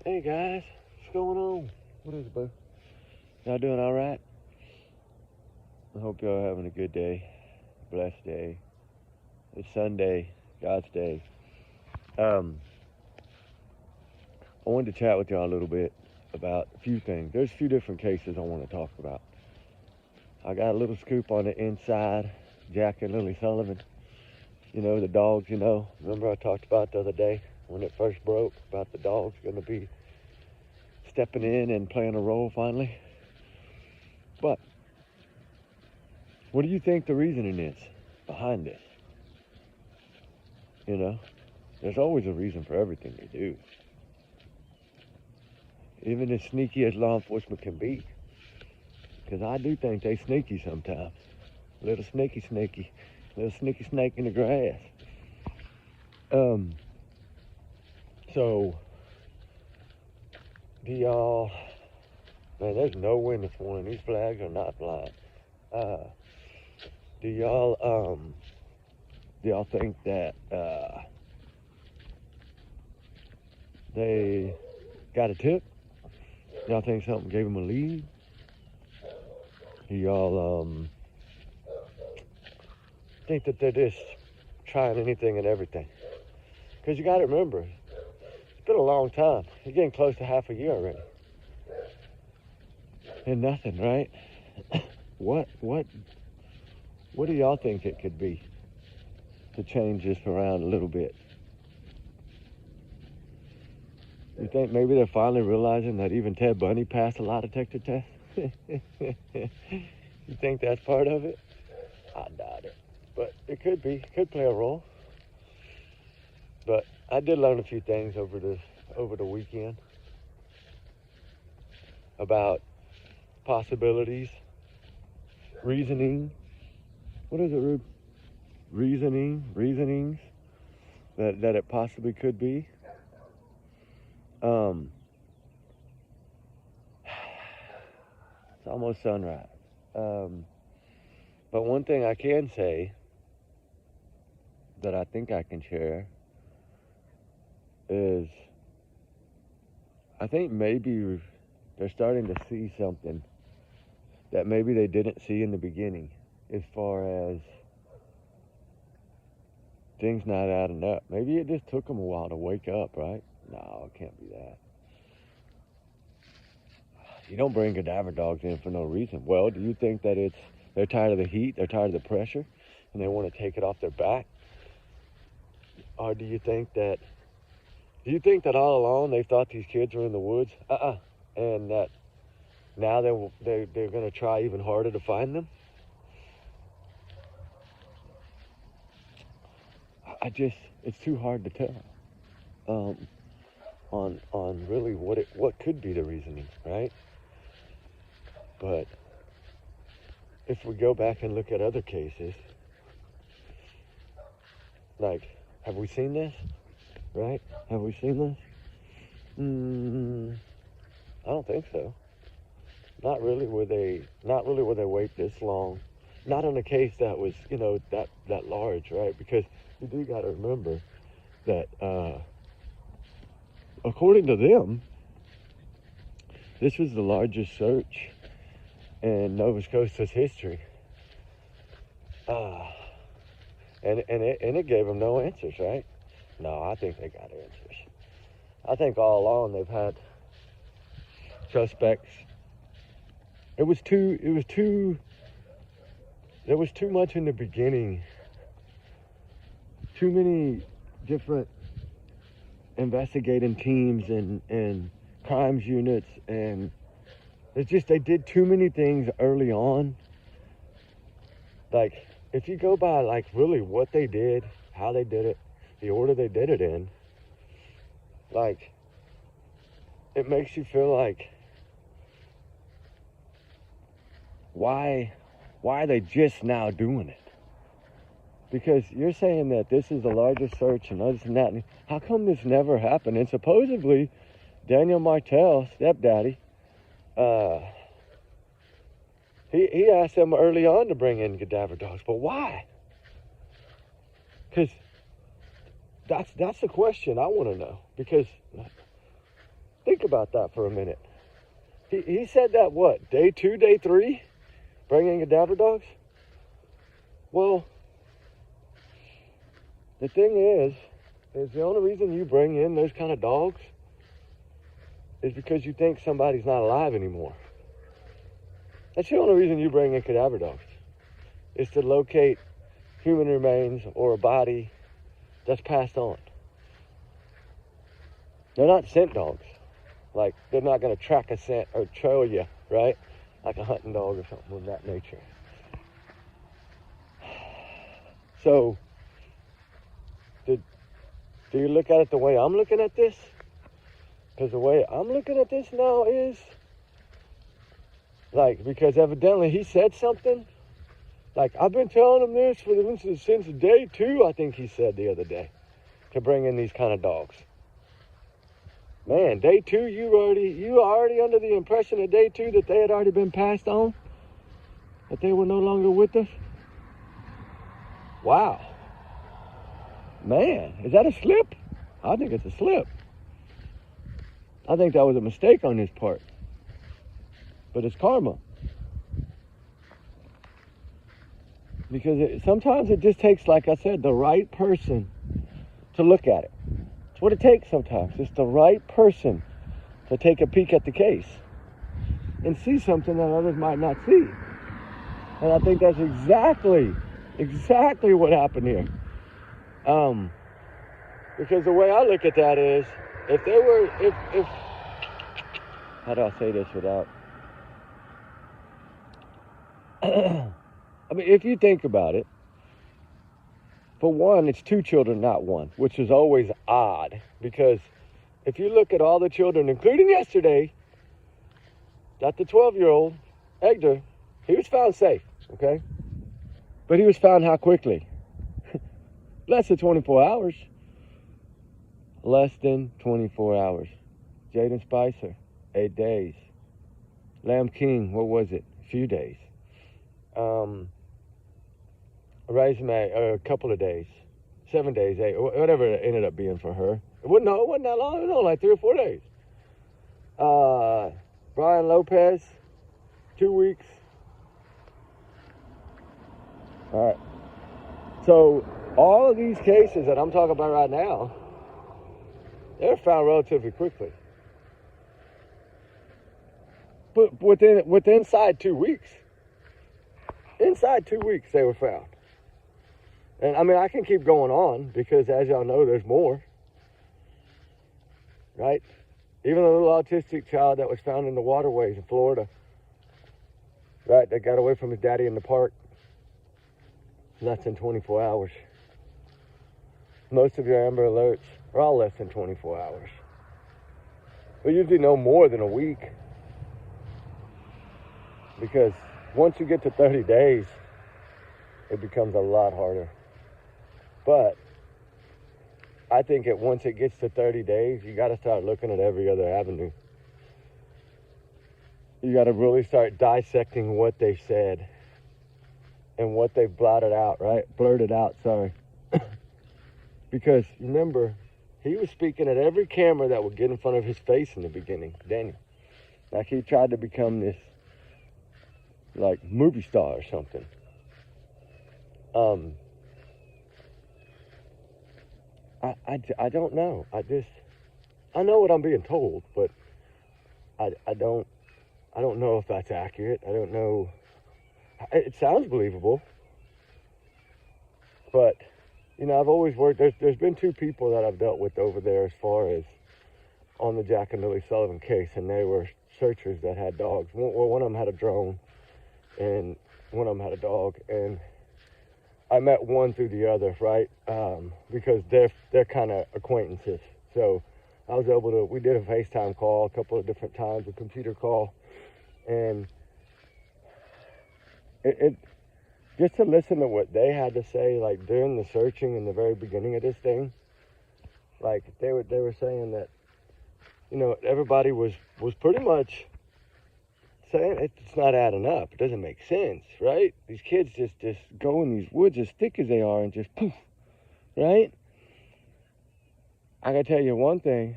Hey guys, what's going on? What is it, boo? Y'all doing all right? I hope y'all having a good day, blessed day. It's Sunday, God's day. I wanted to chat with y'all a little bit about a few things. There's a few different cases I want to talk about. I got a little scoop on the inside, Jack and Lily Sullivan. You know, the dogs, remember I talked about the other day when it first broke about the dogs going to be stepping in and playing a role finally. But what do you think the reasoning is behind this? There's always a reason for everything they do. Even as sneaky as law enforcement can be. Because I do think they sneaky sometimes. Little sneaky. Little sneaky snake in the grass. So, do y'all, man, there's no wind this morning. These flags are not flying. Do y'all think that they got a tip? Y'all think something gave them a lead? Do y'all think that they're just trying anything and everything? Because you got to remember, it's been a long time. You're getting close to half a year already. And nothing, right? What do y'all think it could be to change this around a little bit? You think maybe they're finally realizing that even Ted Bundy passed a lie detector test? You think that's part of it? I doubt it. But it could be. It could play a role. But I did learn a few things over the weekend about possibilities, reasoning. What is it, Rube? Reasonings that it possibly could be. It's almost sunrise. But one thing I can say that I think I can share is I think maybe they're starting to see something that maybe they didn't see in the beginning as far as things not adding up. Maybe it just took them a while to wake up, right? No, it can't be that. You don't bring cadaver dogs in for no reason. Well, do you think that they're tired of the heat, they're tired of the pressure, and they want to take it off their back? Or do you think that all along they thought these kids were in the woods? And that now they're going to try even harder to find them? It's too hard to tell on really what could be the reasoning, right? But if we go back and look at other cases, like, have we seen this? Right? Have we seen this? I don't think so. Not really where they wait this long. Not on a case that was, that large, right? Because you do got to remember that, according to them, this was the largest search in Nova Scotia's history. And it gave them no answers, right? No, I think they got answers. I think all along they've had suspects. There was too much in the beginning. Too many different investigating teams and crimes units, and it's just they did too many things early on. Like, if you go by like really what they did, how they did it, the order they did it in, like, it makes you feel like, why are they just now doing it? Because you're saying that this is the largest search and this and that. How come this never happened? And supposedly, Daniel Martell, stepdaddy, he asked them early on to bring in cadaver dogs. But why? Because that's the question I want to know. Because think about that for a minute. He said that, what, day 2, day 3, bringing cadaver dogs? Well, the thing is the only reason you bring in those kind of dogs is because you think somebody's not alive anymore. That's the only reason you bring in cadaver dogs, is to locate human remains or a body that's passed on. They're not scent dogs. Like, they're not going to track a scent or trail you, right? Like a hunting dog or something of that nature. So, do you look at it the way I'm looking at this? Because the way I'm looking at this now is, like, because evidently he said something. Like, I've been telling him this since day 2, I think he said the other day, to bring in these kind of dogs. Man, day 2, you already under the impression of day 2 that they had already been passed on? That they were no longer with us? Wow. Man, is that a slip? I think it's a slip. I think that was a mistake on his part. But it's karma. Because sometimes it just takes, like I said, the right person to look at it. It's what it takes sometimes. It's the right person to take a peek at the case and see something that others might not see. And I think that's exactly what happened here. Because the way I look at that is, if how do I say this without, I mean, if you think about it, for one, it's 2 children, not 1, which is always odd, because if you look at all the children, including yesterday, that the 12-year-old, Edgar, he was found safe, okay? But he was found how quickly? Less than 24 hours. Less than 24 hours. Jaden Spicer, 8 days. Lamb King, what was it? A few days. Resume, a couple of days. 7 days, 8, whatever it ended up being for her. It wasn't that long. It was only like 3 or 4 days. Brian Lopez, 2 weeks. All right. So all of these cases that I'm talking about right now, they're found relatively quickly. But inside 2 weeks. Inside 2 weeks they were found. And I mean, I can keep going on because, as y'all know, there's more. Right? Even a little autistic child that was found in the waterways in Florida. Right? That got away from his daddy in the park. Less than 24 hours. Most of your Amber Alerts are all less than 24 hours. We usually know more than a week. Because once you get to 30 days, it becomes a lot harder. But I think once it gets to 30 days, you got to start looking at every other avenue. You got to really start dissecting what they said and what they blurted out, sorry. Because remember, he was speaking at every camera that would get in front of his face in the beginning, Daniel. Like he tried to become this, like, movie star or something. I don't know. I know what I'm being told, but I don't know if that's accurate. I don't know. It sounds believable, but you know, I've always worked. There's been 2 people that I've dealt with over there as far as on the Jack and Lily Sullivan case, and they were searchers that had dogs. One of them had a drone, and one of them had a dog, and I met one through the other, right? Because they're kind of acquaintances. So I was able to. We did a FaceTime call a couple of different times, a computer call, and it just to listen to what they had to say, like during the searching in the very beginning of this thing. Like they were saying that, you know, everybody was pretty much saying it's not adding up. It doesn't make sense, right? These kids just go in these woods as thick as they are and just poof, right? I gotta tell you one thing.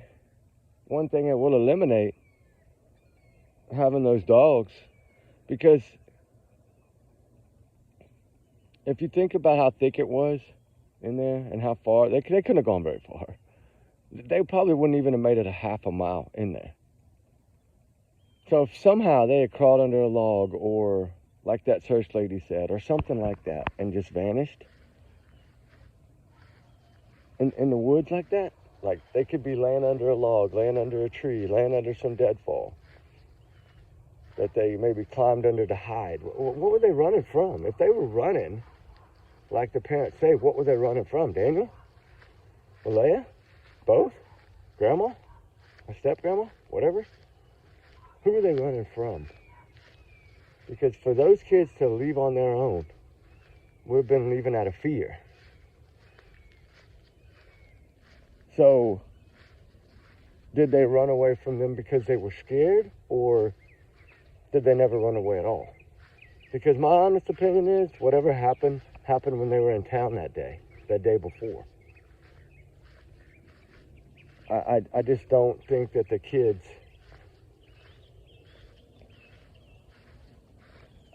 one thing that will eliminate having those dogs, because if you think about how thick it was in there and how far, they couldn't have gone very far. They probably wouldn't even have made it a half a mile in there. So if somehow they had crawled under a log, or like that search lady said, or something like that, and just vanished in the woods like that, like they could be laying under a log, laying under a tree, laying under some deadfall that they maybe climbed under to hide. What were they running from? If they were running, like the parents say, what were they running from? Daniel? Malaya? Both? Grandma? A step-grandma? Whatever? Who are they running from? Because for those kids to leave on their own, we've been leaving out of fear. So, did they run away from them because they were scared, or did they never run away at all? Because my honest opinion is, whatever happened when they were in town that day before. I just don't think that the kids,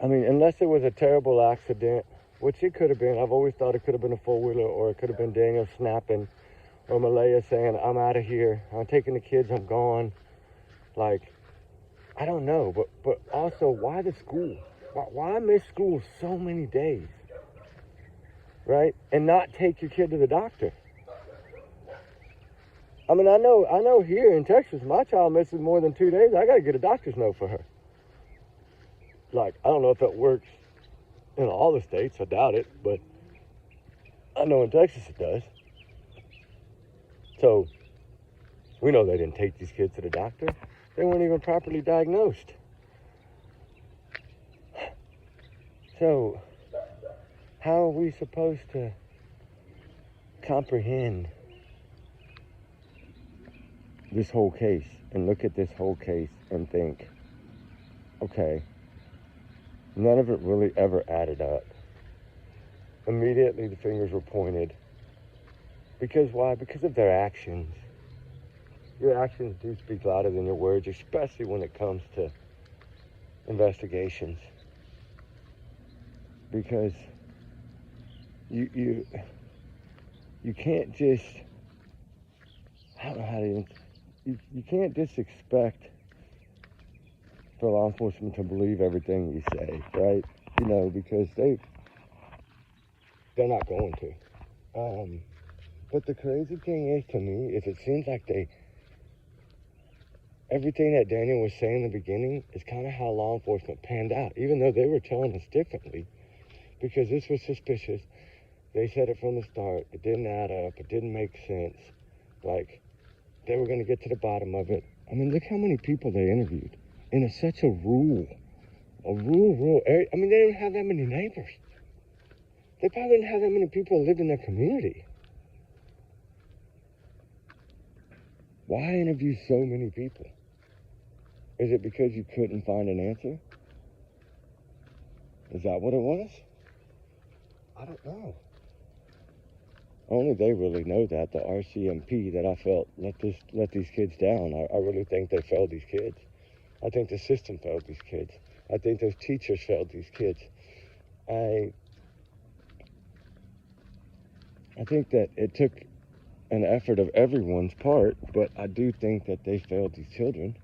I mean, unless it was a terrible accident, which it could have been. I've always thought it could have been a four-wheeler, or it could have been Daniel snapping, or Malaya saying, I'm out of here, I'm taking the kids, I'm gone. Like, I don't know, but also, why the school? Why miss school so many days, right? And not take your kid to the doctor? I mean, I know here in Texas, my child misses more than 2 days, I got to get a doctor's note for her. Like, I don't know if that works in all the states, I doubt it, but I know in Texas it does. So, we know they didn't take these kids to the doctor. They weren't even properly diagnosed. So, how are we supposed to comprehend this whole case and look at this whole case and think, okay, none of it really ever added up? Immediately the fingers were pointed. Because why? Because of their actions. Your actions do speak louder than your words, especially when it comes to investigations. Because you can't just, I don't know how to even, you can't just expect for law enforcement to believe everything you say, right? You know, because they're not going to. But the crazy thing is, to me, is it seems like everything that Daniel was saying in the beginning is kind of how law enforcement panned out, even though they were telling us differently, because this was suspicious. They said it from the start. It didn't add up. It didn't make sense. Like, they were going to get to the bottom of it. I mean, look how many people they interviewed in such a rural area. I mean, they didn't have that many neighbors. They probably didn't have that many people who lived in their community. Why interview so many people? Is it because you couldn't find an answer? Is that what it was? I don't know. Only they really know that. The RCMP that I felt let these kids down. I really think they failed these kids. I think the system failed these kids. I think those teachers failed these kids. I think that it took an effort of everyone's part, but I do think that they failed these children.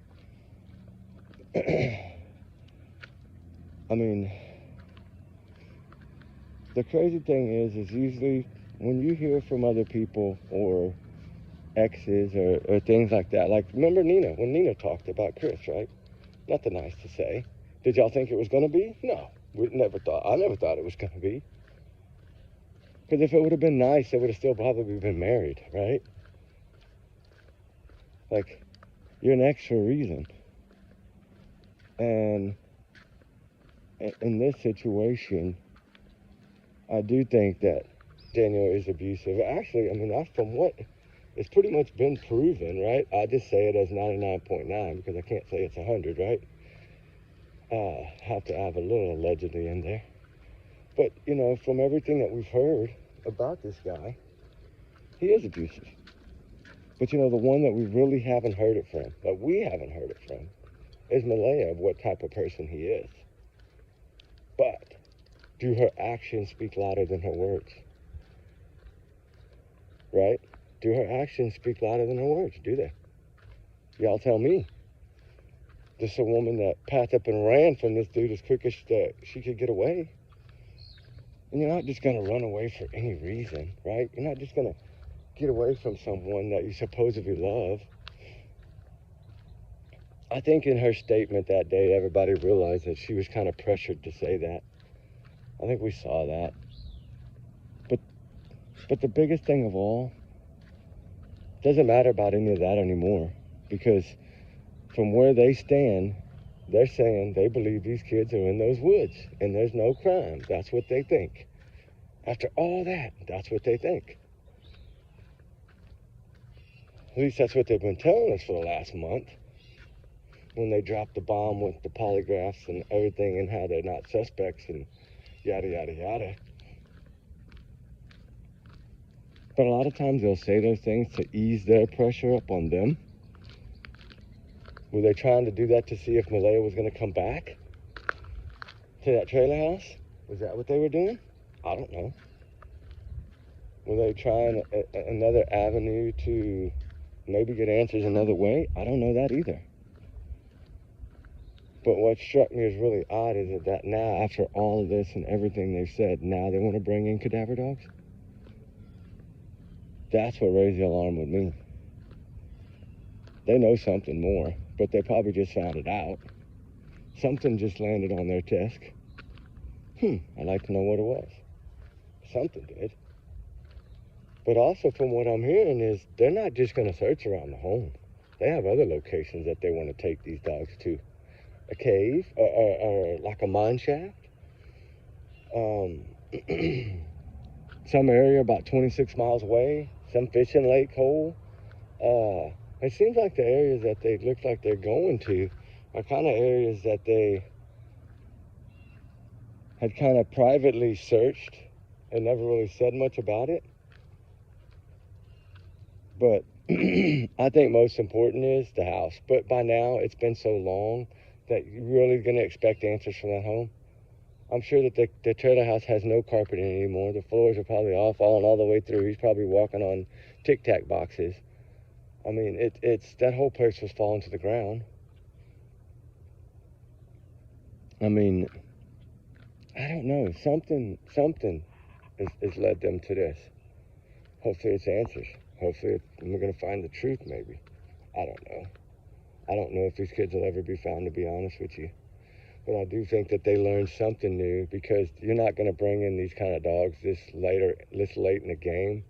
I mean, the crazy thing is usually when you hear from other people or exes or things like that, like remember Nina, when Nina talked about Chris, right? Nothing nice to say. Did y'all think it was going to be? No, I never thought it was going to be. Because if it would have been nice, they would have still probably been married, right? Like, you're an ex for a reason. And in this situation, I do think that Daniel is abusive. Actually, I mean, that's from what it's pretty much been proven, right? I just say it as 99.9 because I can't say it's 100, right? Have to have a little allegedly in there. But, you know, from everything that we've heard about this guy, he is abusive. But you know, the one that we really haven't heard it from, that we haven't heard it from, is Malaya, of what type of person he is. But do her actions speak louder than her words? Right? Do her actions speak louder than her words? Do they? Y'all tell me. This is a woman that packed up and ran from this dude as quick as she could get away. And you're not just going to run away for any reason, right? You're not just going to get away from someone that you supposedly love. I think in her statement that day, everybody realized that she was kind of pressured to say that. I think we saw that. But the biggest thing of all, doesn't matter about any of that anymore, because from where they stand, they're saying they believe these kids are in those woods and there's no crime. That's what they think. After all that, that's what they think. At least that's what they've been telling us for the last month, when they dropped the bomb with the polygraphs and everything and how they're not suspects and yada, yada, yada. But a lot of times they'll say those things to ease their pressure up on them. Were they trying to do that to see if Malaya was going to come back to that trailer house? Was that what they were doing? I don't know. Were they trying another avenue to maybe get answers another way? I don't know that either. But what struck me as really odd is that now, after all of this and everything they've said, now they want to bring in cadaver dogs? That's what raised the alarm with me. They know something more, but they probably just found it out. Something just landed on their desk. I'd like to know what it was. Something did. But also from what I'm hearing is they're not just going to search around the home. They have other locations that they want to take these dogs to. A cave, or like a mine shaft. Some area about 26 miles away. Some fishing lake hole. It seems like the areas that they look like they're going to are kind of areas that they had kind of privately searched and never really said much about it. But I think most important is the house. But by now, it's been so long that you're really going to expect answers from that home. I'm sure that the trailer house has no carpeting anymore. The floors are probably all falling all the way through. He's probably walking on Tic Tac boxes. I mean, it's that whole place was falling to the ground. I mean, I don't know. Something has led them to this. Hopefully it's answers. Hopefully we're going to find the truth, maybe. I don't know. I don't know if these kids will ever be found, to be honest with you. But I do think that they learned something new, because you're not going to bring in these kind of dogs this late in the game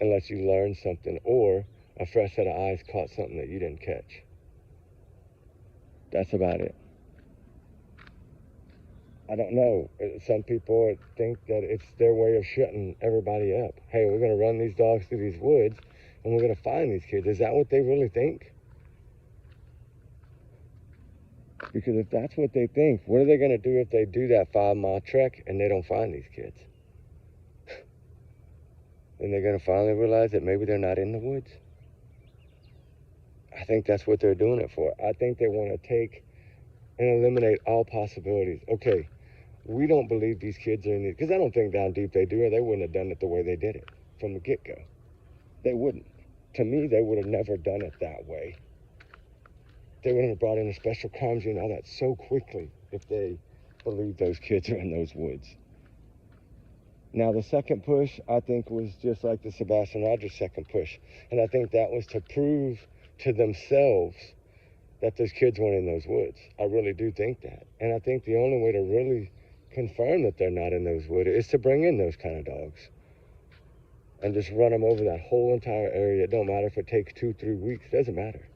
unless you learn something, or a fresh set of eyes caught something that you didn't catch. That's about it. I don't know. Some people think that it's their way of shutting everybody up. Hey, we're going to run these dogs through these woods and we're going to find these kids. Is that what they really think? Because if that's what they think, what are they going to do if they do that 5-mile trek and they don't find these kids? Then they're going to finally realize that maybe they're not in the woods. I think that's what they're doing it for. I think they want to take and eliminate all possibilities. Okay, we don't believe these kids are in these, because I don't think down deep they do, or they wouldn't have done it the way they did it from the get-go. They wouldn't. To me, they would have never done it that way. They wouldn't have brought in a special crimes unit and all that so quickly if they believed those kids are in those woods. Now, the second push, I think, was just like the Sebastian Rogers second push. And I think that was to prove to themselves that those kids weren't in those woods. I really do think that. And I think the only way to really confirm that they're not in those woods is to bring in those kind of dogs and just run them over that whole entire area. It don't matter if it takes 2-3 weeks. It doesn't matter.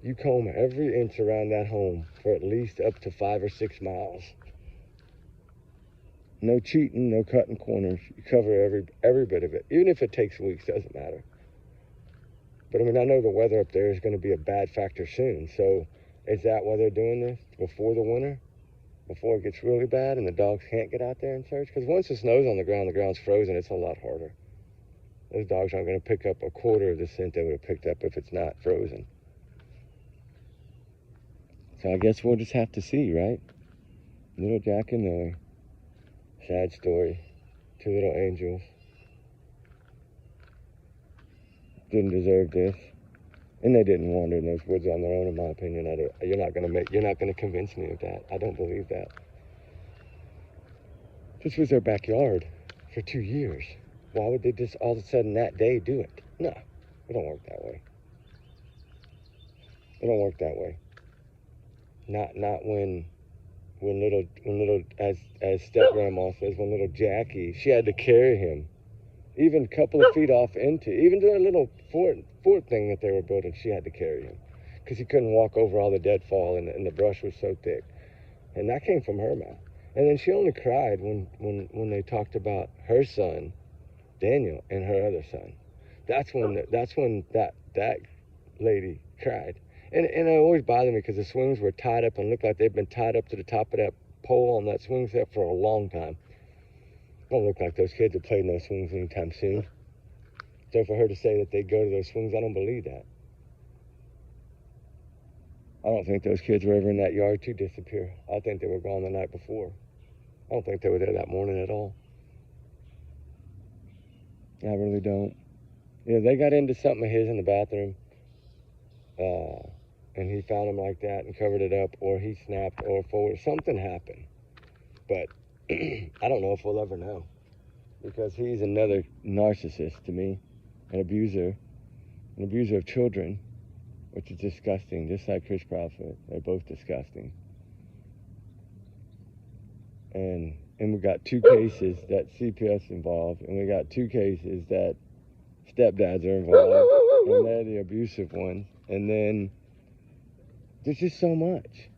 You comb every inch around that home for at least up to 5 or 6 miles. No cheating, no cutting corners. You cover every bit of it. Even if it takes weeks, doesn't matter. But I mean, I know the weather up there is going to be a bad factor soon. So is that why they're doing this? Before the winter? Before it gets really bad and the dogs can't get out there and search? Because once the snow's on the ground, the ground's frozen, it's a lot harder. Those dogs aren't going to pick up a quarter of the scent they would have picked up if it's not frozen. So I guess we'll just have to see, right? Little Jack and Lily. Sad story. Two little angels. Didn't deserve this. And they didn't wander in those woods on their own, in my opinion. You're not gonna convince me of that. I don't believe that. This was their backyard for 2 years. Why would they just all of a sudden that day do it? No, it don't work that way. It don't work that way. Not when little as step grandma says, when little Jackie, she had to carry him even a couple of feet off into, even to a little fort thing that they were building, she had to carry him because he couldn't walk over all the deadfall and the brush was so thick. And that came from her mouth. And then she only cried when they talked about her son, Daniel, and her other son. That's when that lady cried. And it always bothered me because the swings were tied up and looked like they'd been tied up to the top of that pole on that swing set for a long time. Don't look like those kids have played in those swings anytime soon. So for her to say that they go to those swings, I don't believe that. I don't think those kids were ever in that yard to disappear. I think they were gone the night before. I don't think they were there that morning at all. I really don't. You know, they got into something of his in the bathroom, and he found him like that and covered it up, or he snapped, or forward. Something happened. But I don't know if we'll ever know, because he's another narcissist to me, an abuser of children, which is disgusting, just like Chris Profit. They're both disgusting. And we got 2 cases that CPS involved, and we got 2 cases that stepdads are involved, and they're the abusive ones. And then there's just so much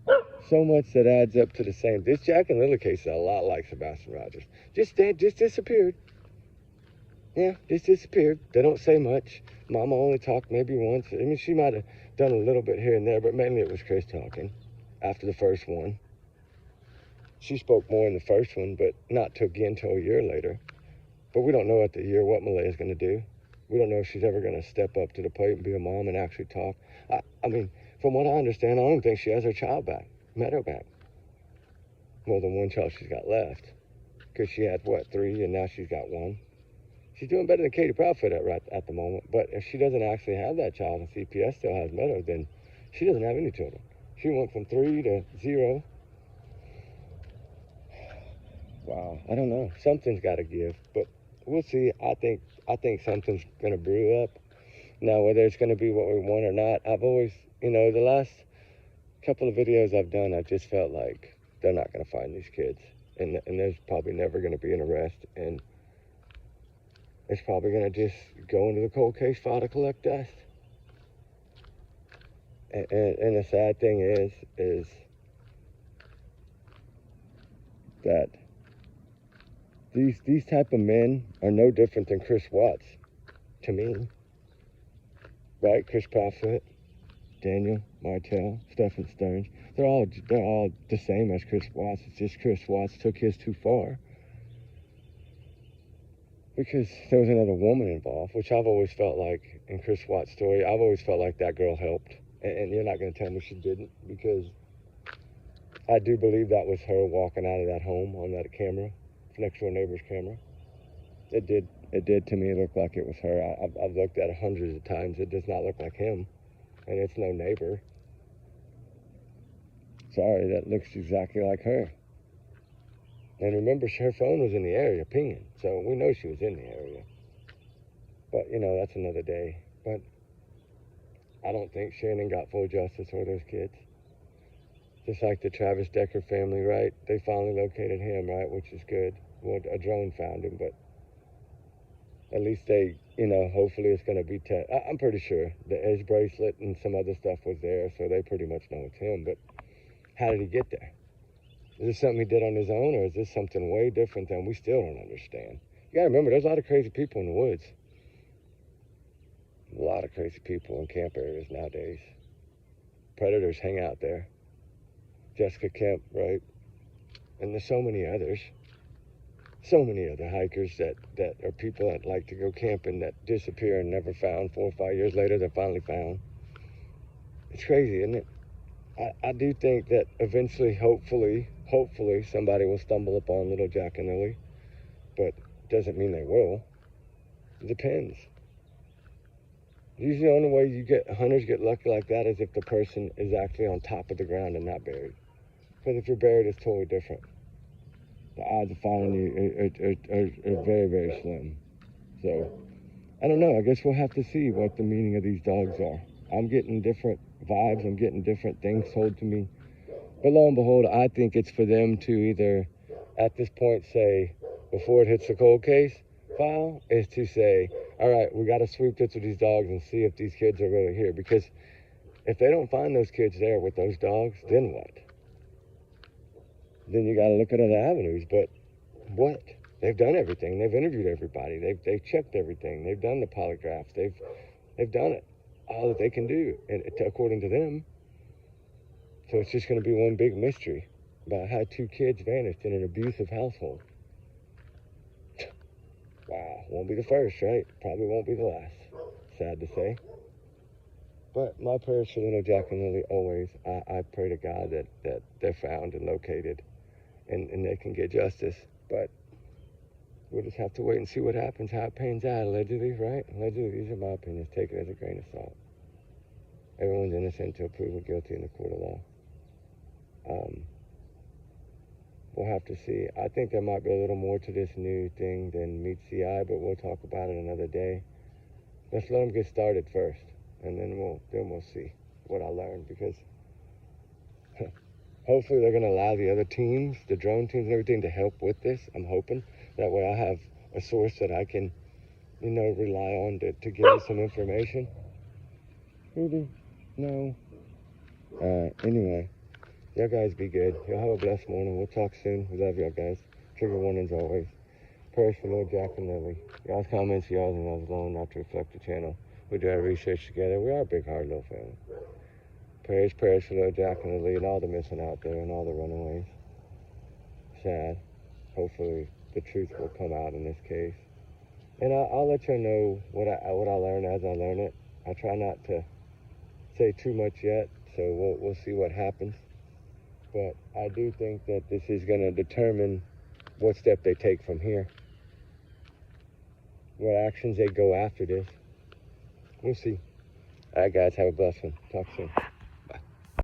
that adds up to the same. This Jack and Lily case is a lot like Sebastian Rogers. Just disappeared. Yeah, just disappeared. They don't say much. Mama only talked maybe once. I mean, she might have done a little bit here and there, but mainly it was Chris talking after the first one. She spoke more in the first one, but not till a year later. But we don't know at the year what Malaya's going to do. We don't know if she's ever going to step up to the plate and be a mom and actually talk. I mean, from what I understand, I don't think she has her child back, Meadow back. More than one child she's got left. Because she had, 3, and now she's got 1. She's doing better than Katie Proudfoot at the moment. But if she doesn't actually have that child and CPS still has Meadow, then she doesn't have any children. She went from 3 to 0. Wow, I don't know. Something's got to give, but we'll see. I think something's going to brew up. Now, whether it's going to be what we want or not, I've always, the last couple of videos I've done, I've just felt like they're not going to find these kids, and there's probably never going to be an arrest, and it's probably going to just go into the cold case file to collect dust. And the sad thing is that these type of men are no different than Chris Watts, to me. Right? Chris Proudfoot, Daniel, Martell, Stephen Stearns. They're all the same as Chris Watts. It's just Chris Watts took his too far. Because there was another woman involved, which I've always felt like, in Chris Watts' story, I've always felt like that girl helped. And you're not going to tell me she didn't, because I do believe that was her walking out of that home on that camera, next door neighbor's camera. It did to me look like it was her. I've looked at it hundreds of times. It does not look like him, and it's no neighbor. Sorry, that looks exactly like her. And remember, her phone was in the area pinging, so we know she was in the area. But, that's another day. But I don't think Shannon got full justice for those kids. Just like the Travis Decker family, right? They finally located him, right, which is good. Well, a drone found him, but at least they, hopefully it's going to be I'm pretty sure the his bracelet and some other stuff was there, so they pretty much know it's him. But how did he get there? Is this something he did on his own, or is this something way different than we still don't understand? You got to remember, there's a lot of crazy people in the woods. A lot of crazy people in camp areas nowadays. Predators hang out there. Jessica Kemp, right? And there's so many others. so many other hikers that are people that like to go camping that disappear and never found. 4 or 5 years later, they're finally found. It's crazy, isn't it? I do think that eventually, hopefully, somebody will stumble upon little Jack and Lily, but doesn't mean they will. It depends. Usually the only way hunters get lucky like that is if the person is actually on top of the ground and not buried. Because if you're buried, it's totally different. The odds of finding you are very, very slim. So, I don't know. I guess we'll have to see what the meaning of these dogs are. I'm getting different vibes. I'm getting different things told to me. But lo and behold, I think it's for them to either, at this point, say, before it hits the cold case file, is to say, all right, we got to sweep this with these dogs and see if these kids are really here. Because if they don't find those kids there with those dogs, then what? Then you got to look at other avenues. But what? They've done everything. They've interviewed everybody. They've checked everything. They've done the polygraphs. They've done it. All that they can do, and according to them. So it's just going to be one big mystery about how 2 kids vanished in an abusive household. Wow, won't be the first, right? Probably won't be the last. Sad to say. But my prayers for little Jack and Lily always. I pray to God that they're found and located and they can get justice. But we'll just have to wait and see what happens, how it pans out, allegedly, right? Allegedly, these are my opinions. Take it as a grain of salt. Everyone's innocent until proven guilty in the court of law. We'll have to see. I think there might be a little more to this new thing than meets the eye, but we'll talk about it another day. Let's let them get started first, and then we'll see what I learned, because hopefully they're going to allow the other teams, the drone teams and everything, to help with this. I'm hoping. That way I have a source that I can, rely on to give me some information. Ruby? No. Anyway. Y'all guys be good. Y'all have a blessed morning. We'll talk soon. We love y'all guys. Trigger warnings always. Prayers for little Jack and Lily. Y'all's comments, y'all's and y'all's alone, not to reflect the channel. We do our research together. We are a big, hard little family. Prayers for little Jack and Lily and all the missing out there and all the runaways. Sad. Hopefully the truth will come out in this case. And I'll let you know what I learn as I learn it. I try not to say too much yet, so we'll see what happens. But I do think that this is going to determine what step they take from here. What actions they go after this. We'll see. All right, guys, have a blessed one. Talk soon.